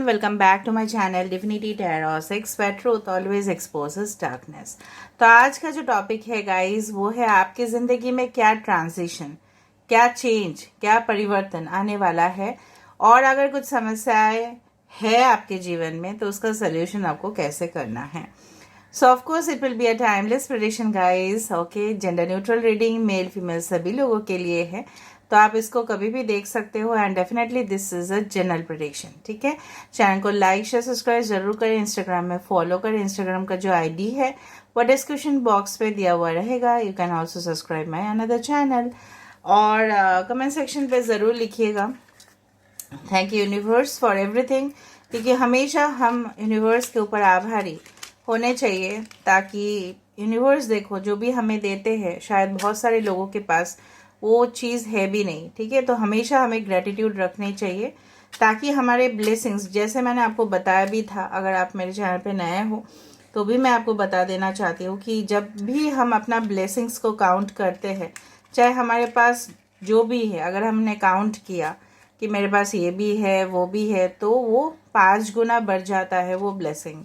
Welcome back to my channel divinity tarot six where truth always exposes darkness. तो आज का जो topic है गाइस वो है आपकी ज़िंदगी में क्या ट्रांजिशन, क्या चेंज, क्या परिवर्तन आने वाला है और अगर कुछ समस्याएं है आपके जीवन में तो उसका सल्यूशन आपको कैसे करना है। सो of course it will be a timeless prediction guys. Okay, gender neutral reading male female सभी लोगों के लिए है, तो आप इसको कभी भी देख सकते हो and definitely this is a general prediction. ठीक है, चैनल को लाइक शेयर सब्सक्राइब जरूर करें, इंस्टाग्राम में फॉलो करें। इंस्टाग्राम का जो आईडी है वो डिस्क्रिप्शन बॉक्स पे दिया हुआ रहेगा। You can also subscribe my another channel और कमेंट सेक्शन पे ज़रूर लिखिएगा thank you universe for everything, क्योंकि हमेशा हम यूनिवर्स के ऊपर आभारी होने चाहिए ताकि यूनिवर्स देखो जो भी हमें देते हैं शायद बहुत सारे लोगों के पास वो चीज़ है भी नहीं। ठीक है, तो हमेशा हमें ग्रेटिट्यूड रखनी चाहिए ताकि हमारे ब्लेसिंग्स, जैसे मैंने आपको बताया भी था, अगर आप मेरे चैनल पे नए हो तो भी मैं आपको बता देना चाहती हूँ कि जब भी हम अपना ब्लेसिंग्स को काउंट करते हैं, चाहे हमारे पास जो भी है, अगर हमने काउंट किया कि मेरे पास ये भी है वो भी है तो वो 5 गुना बढ़ जाता है वो ब्लेसिंग।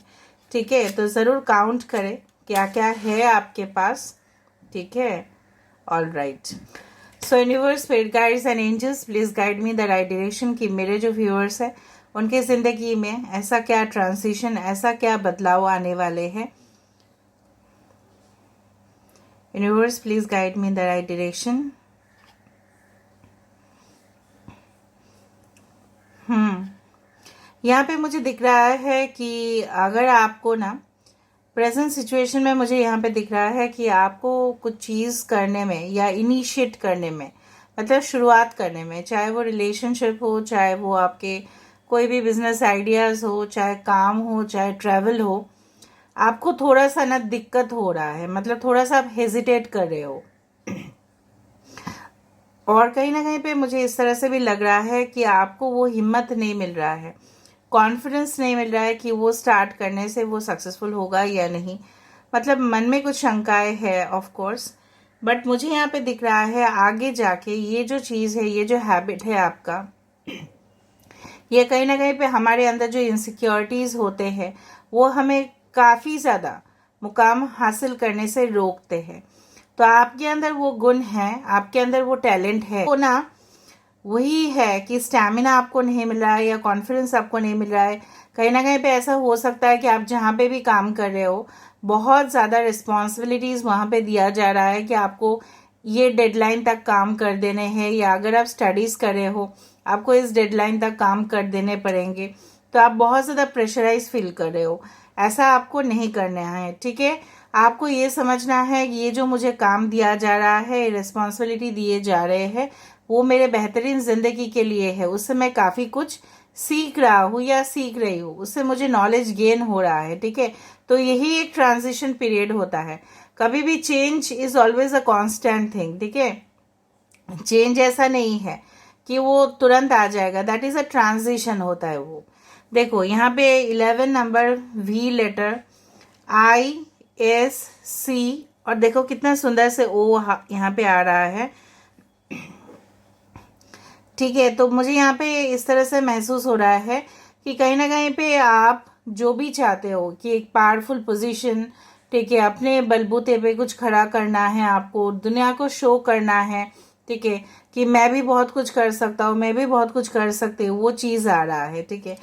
ठीक है, तो ज़रूर काउंट करें क्या क्या है आपके पास। ठीक है, all right. So universe, spirit guides and angels please guide me the right direction कि मेरे जो व्यूअर्स हैं उनके ज़िंदगी में ऐसा क्या ट्रांजिशन, ऐसा क्या बदलाव आने वाले हैं। Universe please guide me the right direction. यहाँ पे मुझे दिख रहा है कि अगर आपको ना प्रेजेंट सिचुएशन में, मुझे यहाँ पे दिख रहा है कि आपको कुछ चीज़ करने में या इनिशिएट करने में, मतलब शुरुआत करने में, चाहे वो रिलेशनशिप हो, चाहे वो आपके कोई भी बिजनेस आइडियाज़ हो, चाहे काम हो, चाहे ट्रैवल हो, आपको थोड़ा सा ना दिक्कत हो रहा है, मतलब थोड़ा सा आप हेजिटेट कर रहे हो। और कहीं ना कहीं पे मुझे इस तरह से भी लग रहा है कि आपको वो हिम्मत नहीं मिल रहा है, कॉन्फिडेंस नहीं मिल रहा है कि वो स्टार्ट करने से वो सक्सेसफुल होगा या नहीं। मतलब मन में कुछ शंकाएं है ऑफ कोर्स, बट मुझे यहाँ पे दिख रहा है आगे जाके ये जो चीज़ है, ये जो हैबिट है आपका, ये कहीं ना कहीं पे हमारे अंदर जो इनसिक्योरिटीज़ होते हैं वो हमें काफ़ी ज़्यादा मुकाम हासिल करने से रोकते हैं। तो आपके अंदर वो गुण है, आपके अंदर वो टैलेंट है, वो ना वही है कि स्टैमिना आपको नहीं मिल रहा है या कॉन्फिडेंस आपको नहीं मिल रहा है। कहीं ना कहीं पे ऐसा हो सकता है कि आप जहाँ पे भी काम कर रहे हो बहुत ज़्यादा रिस्पॉन्सिबिलिटीज़ वहाँ पे दिया जा रहा है कि आपको ये डेडलाइन तक काम कर देने हैं, या अगर आप स्टडीज़ कर रहे हो आपको इस डेडलाइन तक काम कर देने पड़ेंगे, तो आप बहुत ज़्यादा प्रेशराइज फील कर रहे हो। ऐसा आपको नहीं करना है। ठीक है, आपको ये समझना है कि ये जो मुझे काम दिया जा रहा है, रिस्पॉन्सिबिलिटी दिए जा रहे हैं, वो मेरे बेहतरीन ज़िंदगी के लिए है। उससे मैं काफ़ी कुछ सीख रहा हूँ या सीख रही हूँ, उससे मुझे नॉलेज गेन हो रहा है। ठीक है, तो यही एक ट्रांजिशन पीरियड होता है। कभी भी change is always a constant thing. ठीक है, चेंज ऐसा नहीं है कि वो तुरंत आ जाएगा, दैट इज़ अ ट्रांजिशन होता है वो। देखो यहाँ पे 11 नंबर, वी लेटर, ISC, और देखो कितना सुंदर से ओ यहाँ पे आ रहा है। ठीक है, तो मुझे यहाँ पे इस तरह से महसूस हो रहा है कि कहीं ना कहीं पे आप जो भी चाहते हो कि एक पावरफुल पोजीशन, ठीक है, अपने बलबूते पे कुछ खड़ा करना है, आपको दुनिया को शो करना है। ठीक है, कि मैं भी बहुत कुछ कर सकता हूँ, मैं भी बहुत कुछ कर सकती हूँ, वो चीज़ आ रहा है। ठीक है,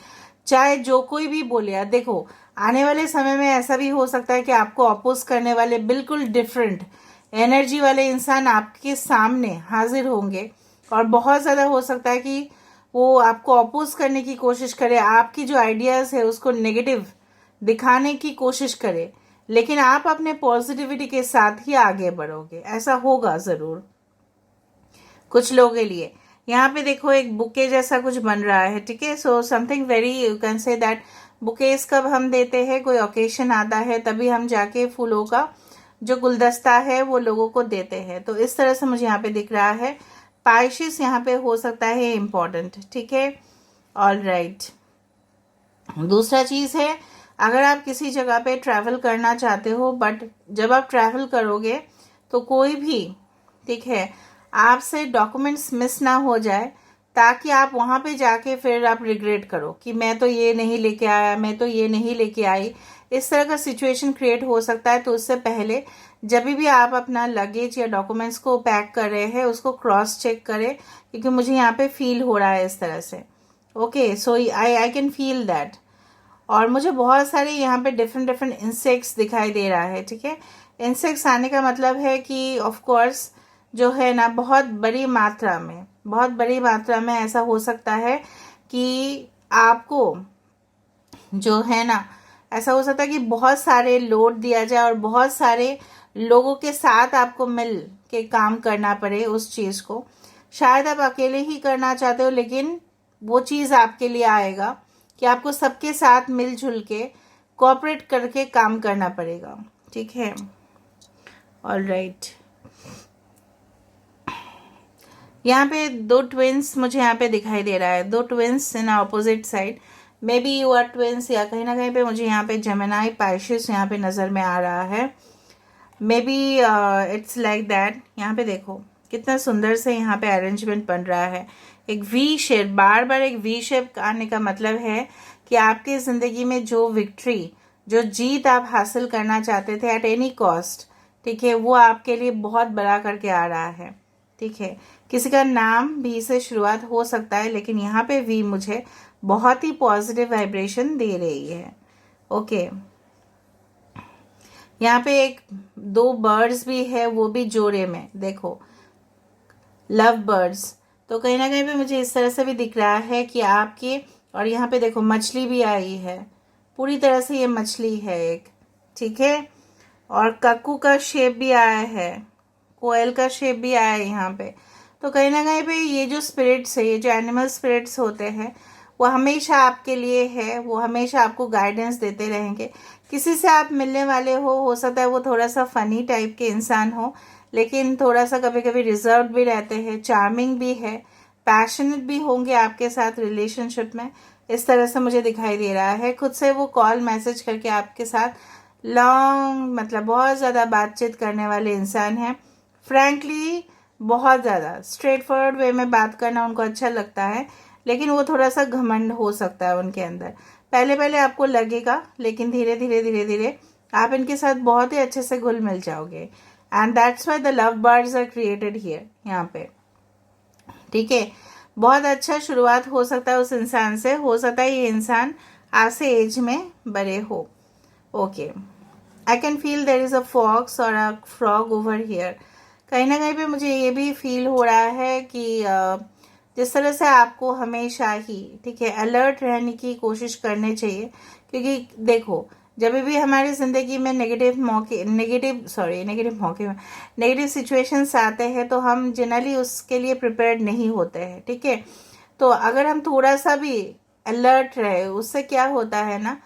चाहे जो कोई भी बोले, यार देखो आने वाले समय में ऐसा भी हो सकता है कि आपको अपोज करने वाले बिल्कुल डिफरेंट एनर्जी वाले इंसान आपके सामने हाजिर होंगे, और बहुत ज़्यादा हो सकता है कि वो आपको अपोज करने की कोशिश करे, आपकी जो आइडियाज़ है उसको नेगेटिव दिखाने की कोशिश करे, लेकिन आप अपने पॉजिटिविटी के साथ ही आगे बढ़ोगे। ऐसा होगा ज़रूर कुछ लोगों के लिए। यहाँ पे देखो एक बुके जैसा कुछ बन रहा है। ठीक है, so something very, you can say that bouquets कब हम देते हैं, कोई ओकेशन आता है तभी हम जाके फूलों का जो गुलदस्ता है वो लोगों को देते हैं। तो इस तरह से मुझे यहाँ पे दिख रहा है। पाइशिस यहाँ पे हो सकता है इम्पोर्टेंट। ठीक है, ऑल राइट। दूसरा चीज़ है, अगर आप किसी जगह पे ट्रैवल करना चाहते हो, बट जब आप ट्रैवल करोगे तो कोई भी, ठीक है, आपसे डॉक्यूमेंट्स मिस ना हो जाए, ताकि आप वहाँ पे जाके फिर आप रिग्रेट करो कि मैं तो ये नहीं लेके आया, मैं तो ये नहीं लेके आई। इस तरह का सिचुएशन क्रिएट हो सकता है। तो उससे पहले जब भी आप अपना लगेज या डॉक्यूमेंट्स को पैक कर रहे हैं उसको क्रॉस चेक करें, क्योंकि मुझे यहाँ पे फील हो रहा है इस तरह से। Okay, so I can feel that. और मुझे बहुत सारे यहाँ पे डिफरेंट डिफरेंट इंसेक्ट्स दिखाई दे रहा है। ठीक है, इंसेक्ट्स आने का मतलब है कि ऑफ कोर्स जो है ना, बहुत बड़ी मात्रा में ऐसा हो सकता है कि आपको जो है ना, ऐसा हो सकता है कि बहुत सारे लोड दिया जाए और बहुत सारे लोगों के साथ आपको मिल के काम करना पड़े उस चीज़ को। शायद आप अकेले ही करना चाहते हो, लेकिन वो चीज़ आपके लिए आएगा कि आपको सबके साथ मिलजुल के कोऑपरेट करके काम करना पड़ेगा। ठीक है, ऑल राइट। यहाँ पे दो ट्विंस मुझे यहाँ पे दिखाई दे रहा है, दो twins in opposite side. May be you are twins, या कहीं ना कहीं पे मुझे यहाँ पे जेमिनी पाइशिस यहाँ पे नज़र में आ रहा है। May be it's like that. यहाँ पे देखो कितना सुंदर से यहाँ पे अरेंजमेंट बन रहा है। एक वी शेप, बार बार एक वी शेप आने का मतलब है कि आपकी ज़िंदगी में जो विक्ट्री, जो जीत आप हासिल करना चाहते थे एट एनी कॉस्ट, ठीक है, वो आपके लिए बहुत बड़ा करके आ रहा है। ठीक है, किसी का नाम भी से शुरुआत हो सकता है, लेकिन यहाँ पे वी मुझे बहुत ही पॉजिटिव वाइब्रेशन दे रही है। ओके, यहाँ पे एक दो बर्ड्स भी है, वो भी जोड़े में, देखो लव बर्ड्स। तो कहीं ना कहीं पे मुझे इस तरह से भी दिख रहा है कि आपके, और यहाँ पे देखो मछली भी आई है, पूरी तरह से ये मछली है एक। ठीक है, और कक्कू का शेप भी आया है, कोयल का शेप भी आया है यहाँ पे। तो कहीं ना कहीं पे ये जो स्पिरिट्स है, ये जो एनिमल स्पिरिट्स होते हैं, वो हमेशा आपके लिए है, वो हमेशा आपको गाइडेंस देते रहेंगे। किसी से आप मिलने वाले हो सकता है वो थोड़ा सा फनी टाइप के इंसान हो, लेकिन थोड़ा सा कभी कभी रिजर्व भी रहते हैं, चार्मिंग भी है, पैशनेट भी होंगे आपके साथ रिलेशनशिप में। इस तरह से मुझे दिखाई दे रहा है। खुद से वो कॉल मैसेज करके आपके साथ लॉन्ग, मतलब बहुत ज़्यादा बातचीत करने वाले इंसान हैं। फ्रैंकली बहुत ज़्यादा स्ट्रेट फॉरवर्ड वे में बात करना उनको अच्छा लगता है, लेकिन वो थोड़ा सा घमंड हो सकता है उनके अंदर। पहले पहले आपको लगेगा, लेकिन धीरे धीरे धीरे धीरे आप इनके साथ बहुत ही अच्छे से घुल मिल जाओगे। And that's why the love birds are created here, यहाँ पे। ठीक है, बहुत अच्छा शुरुआत हो सकता है उस इंसान से, हो सकता है ये इंसान आज से एज में बड़े हो। Okay, I can feel there is a fox और अ फ्रॉग ओवर हियर। कहीं ना कहीं पे मुझे ये भी फील हो रहा है कि जिस तरह से आपको हमेशा ही, ठीक है, अलर्ट रहने की कोशिश करनी चाहिए। क्योंकि देखो, जब भी हमारी ज़िंदगी में नेगेटिव सिचुएशंस आते हैं तो हम जनरली उसके लिए प्रिपेयर्ड नहीं होते हैं। ठीक है, तो अगर हम थोड़ा सा भी अलर्ट रहे, उससे क्या होता है ना,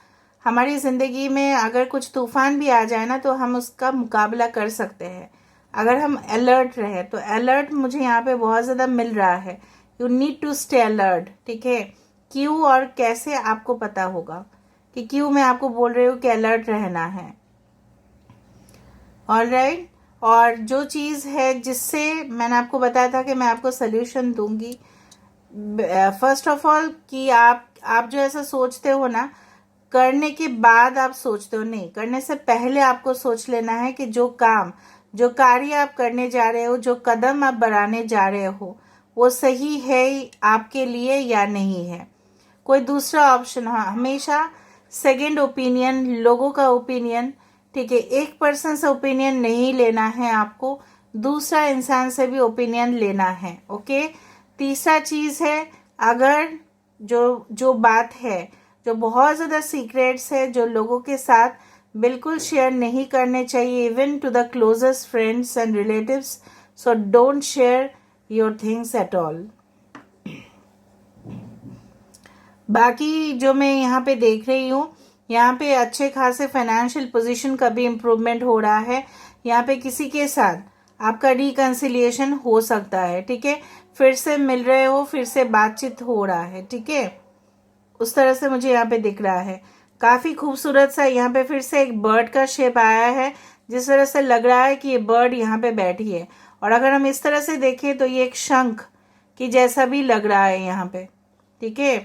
हमारी ज़िंदगी में अगर कुछ तूफान भी आ जाए ना तो हम उसका मुकाबला कर सकते हैं, अगर हम अलर्ट रहे। तो अलर्ट मुझे यहाँ पे बहुत ज़्यादा मिल रहा है। You need to stay alert. ठीक है, क्यों और कैसे आपको पता होगा कि क्यों मैं आपको बोल रही हूँ कि अलर्ट रहना है। ऑल राइट, और जो चीज़ है जिससे मैंने आपको बताया था कि मैं आपको सोल्यूशन दूंगी, फर्स्ट ऑफ ऑल कि आप जो ऐसा सोचते हो ना, करने के बाद आप सोचते हो, नहीं, करने से पहले आपको सोच लेना है कि जो कार्य आप करने जा रहे हो, जो कदम आप बढ़ाने जा रहे हो, वो सही है आपके लिए या नहीं है। कोई दूसरा ऑप्शन, हाँ, हमेशा सेकंड ओपिनियन, लोगों का ओपिनियन, ठीक है, एक पर्सन से ओपिनियन नहीं लेना है आपको, दूसरा इंसान से भी ओपिनियन लेना है। ओके, तीसरा चीज है, अगर जो बात है, जो बहुत ज़्यादा सीक्रेट्स है, जो लोगों के साथ बिल्कुल शेयर नहीं करने चाहिए, even to the closest friends and relatives, so don't share your things at all. बाकी जो मैं यहाँ पे देख रही हूँ, यहाँ पे अच्छे खासे फाइनेंशियल पोजीशन का भी इम्प्रूवमेंट हो रहा है। यहाँ पे किसी के साथ आपका रिकंसिलिएशन हो सकता है। ठीक है, फिर से मिल रहे हो, फिर से बातचीत हो रहा है। ठीक है, उस तरह से मुझे यहाँ पे दिख रहा है। काफी खूबसूरत सा यहाँ पे फिर से एक बर्ड का शेप आया है, जिस तरह से लग रहा है कि ये बर्ड यहाँ पे बैठी है। और अगर हम इस तरह से देखें तो ये एक शंख, कि जैसा भी लग रहा है यहाँ पे, ठीक है।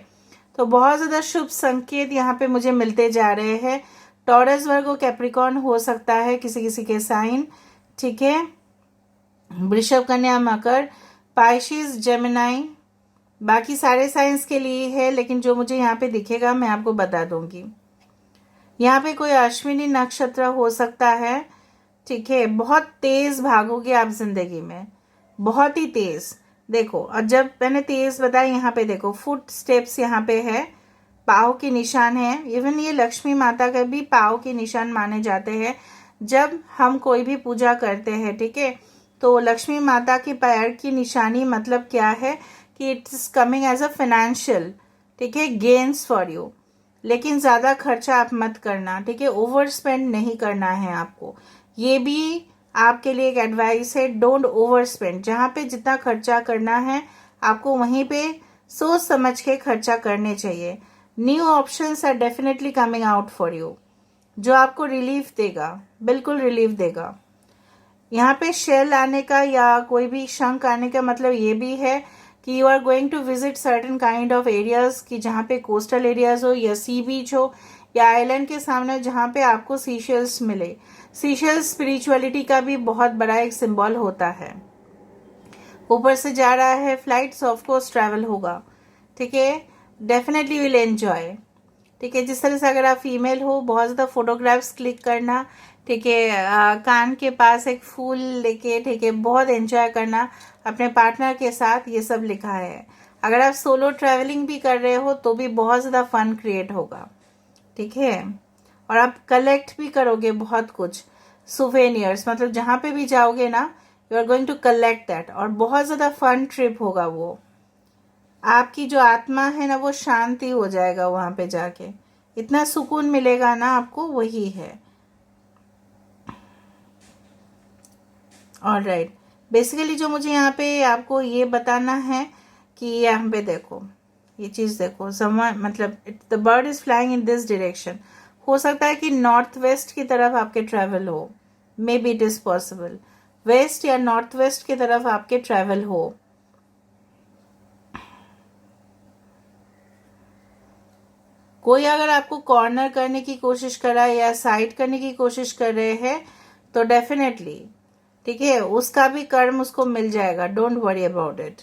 तो बहुत ज़्यादा शुभ संकेत यहाँ पे मुझे मिलते जा रहे हैं। टॉरस, वर्गो, कैप्रिकॉर्न हो सकता है किसी किसी के साइन, ठीक है। वृषभ, कन्या, मकर, पाइशिस, जेमिनाई, बाकी सारे साइंस के लिए है, लेकिन जो मुझे यहाँ पे दिखेगा मैं आपको बता दूंगी। यहाँ पे कोई अश्विनी नक्षत्र हो सकता है, ठीक है। बहुत तेज भागोगे आप जिंदगी में, बहुत ही तेज। देखो, और जब मैंने तेज बताया, यहाँ पे देखो फुट स्टेप्स यहाँ पे है, पाँव के निशान है। इवन ये लक्ष्मी माता का भी पाँव के निशान माने जाते हैं जब हम कोई भी पूजा करते हैं, ठीक है। तो लक्ष्मी माता के पैर की निशानी मतलब क्या है कि it's coming as a financial, ठीक है, गेन्स फॉर यू। लेकिन ज़्यादा खर्चा आप मत करना, ठीक है। ओवर स्पेंड नहीं करना है आपको, ये भी आपके लिए एक एडवाइस है। डोंट ओवर स्पेंड, जहाँ पे जितना खर्चा करना है आपको वहीं पे सोच समझ के खर्चा करने चाहिए। New options are definitely coming out for you, जो आपको रिलीफ देगा, बिल्कुल रिलीफ देगा। यहाँ पे शेल आने का या कोई भी शंख आने का मतलब ये भी है कि you are going to visit certain kind of areas, कि जहाँ पे कोस्टल एरियाज हो या सी बीच हो या आइलैंड के सामने जहाँ पे आपको सीशेल्स मिले। सीशेल्स स्पिरिचुअलिटी का भी बहुत बड़ा एक सिंबल होता है। ऊपर से जा रहा है, फ्लाइट्स ऑफ कोर्स ट्रैवल होगा, ठीक है। डेफिनेटली विल एंजॉय, ठीक है। जिस तरह से अगर आप फीमेल हो, बहुत ज़्यादा फोटोग्राफ्स क्लिक करना, ठीक है। कान के पास एक फूल लेके, ठीक है, बहुत एंजॉय करना अपने पार्टनर के साथ, ये सब लिखा है। अगर आप सोलो ट्रैवलिंग भी कर रहे हो तो भी बहुत ज़्यादा फन क्रिएट होगा, ठीक है। और आप कलेक्ट भी करोगे बहुत कुछ सुवेनियर्स, मतलब जहाँ पे भी जाओगे ना, you are going to collect that, और बहुत ज़्यादा फन ट्रिप होगा वो। आपकी जो आत्मा है ना, वो शांति हो जाएगा वहां पे जाके, इतना सुकून मिलेगा ना आपको, वही है। ऑलराइट, बेसिकली जो मुझे यहाँ पे आपको ये बताना है कि यहाँ पे देखो, ये चीज़ देखो, समवन मतलब the bird is flying in this direction. हो सकता है कि नॉर्थ वेस्ट की तरफ आपके ट्रैवल हो, may be it is possible. West या नॉर्थ वेस्ट की तरफ आपके ट्रैवल हो। कोई अगर आपको कॉर्नर करने की कोशिश कर रहा है या साइड करने की कोशिश कर रहे हैं तो डेफिनेटली, ठीक है, उसका भी कर्म उसको मिल जाएगा। Don't worry about it.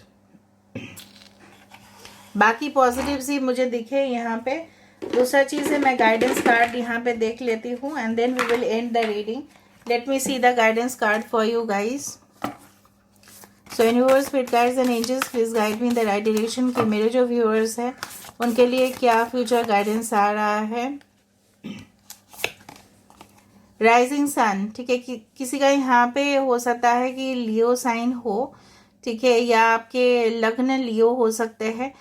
बाकी पॉजिटिव्स ही मुझे दिखे यहाँ पे। दूसरा चीज है, मैं गाइडेंस कार्ड यहाँ पे देख लेती हूँ and then we will end the reading. Let me see the guidance card for you guys. So universe, spirit guides and angels, please guide me in the right direction, कि मेरे जो viewers हैं उनके लिए क्या फ्यूचर गाइडेंस आ रहा है। Rising sun, ठीक है, किसी का यहाँ पे हो सकता है कि लियो साइन हो, ठीक है, या आपके लग्न लियो हो सकते हैं।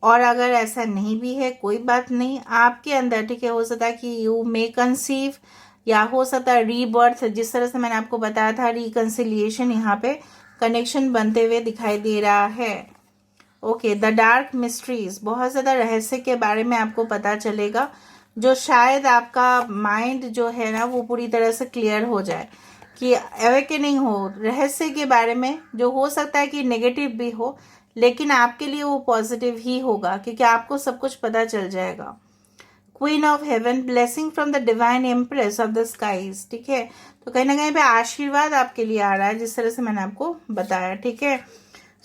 और अगर ऐसा नहीं भी है, कोई बात नहीं, आपके अंदर, ठीक है, हो सकता है कि यू मे कंसीव, या हो सकता है रीबर्थ। जिस तरह से मैंने आपको बताया था, रिकंसिलिएशन यहाँ पे कनेक्शन बनते हुए दिखाई दे रहा है। ओके, द डार्क मिस्ट्रीज, बहुत ज़्यादा रहस्य के बारे में आपको पता चलेगा, जो शायद आपका माइंड जो है ना वो पूरी तरह से क्लियर हो जाए, कि अवेकनिंग हो रहस्य के बारे में, जो हो सकता है कि नेगेटिव भी हो, लेकिन आपके लिए वो पॉजिटिव ही होगा, क्योंकि आपको सब कुछ पता चल जाएगा। Queen of heaven, blessing from the divine empress of the skies, ठीक है। तो कहीं ना कहीं पे आशीर्वाद आपके लिए आ रहा है, जिस तरह से मैंने आपको बताया, ठीक है।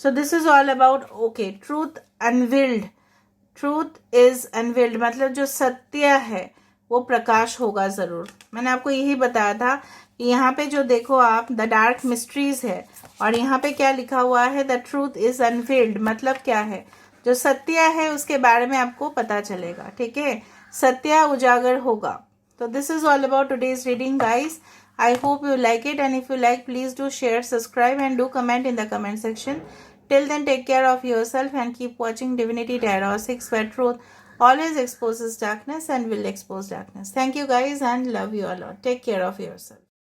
So this is all about, okay, truth unveiled. Truth is unveiled मतलब जो सत्य है वो प्रकाश होगा जरूर। मैंने आपको यही बताया था कि यहाँ पे जो देखो आप, द डार्क मिस्ट्रीज है, और यहाँ पे क्या लिखा हुआ है, द ट्रूथ इज अनवील्ड, मतलब क्या है, जो सत्य है उसके बारे में आपको पता चलेगा, ठीक है, सत्य उजागर होगा। तो this is all about today's reading guys. I hope you like it, and if you like, please do share, subscribe and do comment in the comment section. Till then, take care of yourself and keep watching Divinity Tarot 6, where truth always exposes darkness and will expose darkness. Thank you guys and love you a lot. Take care of yourself.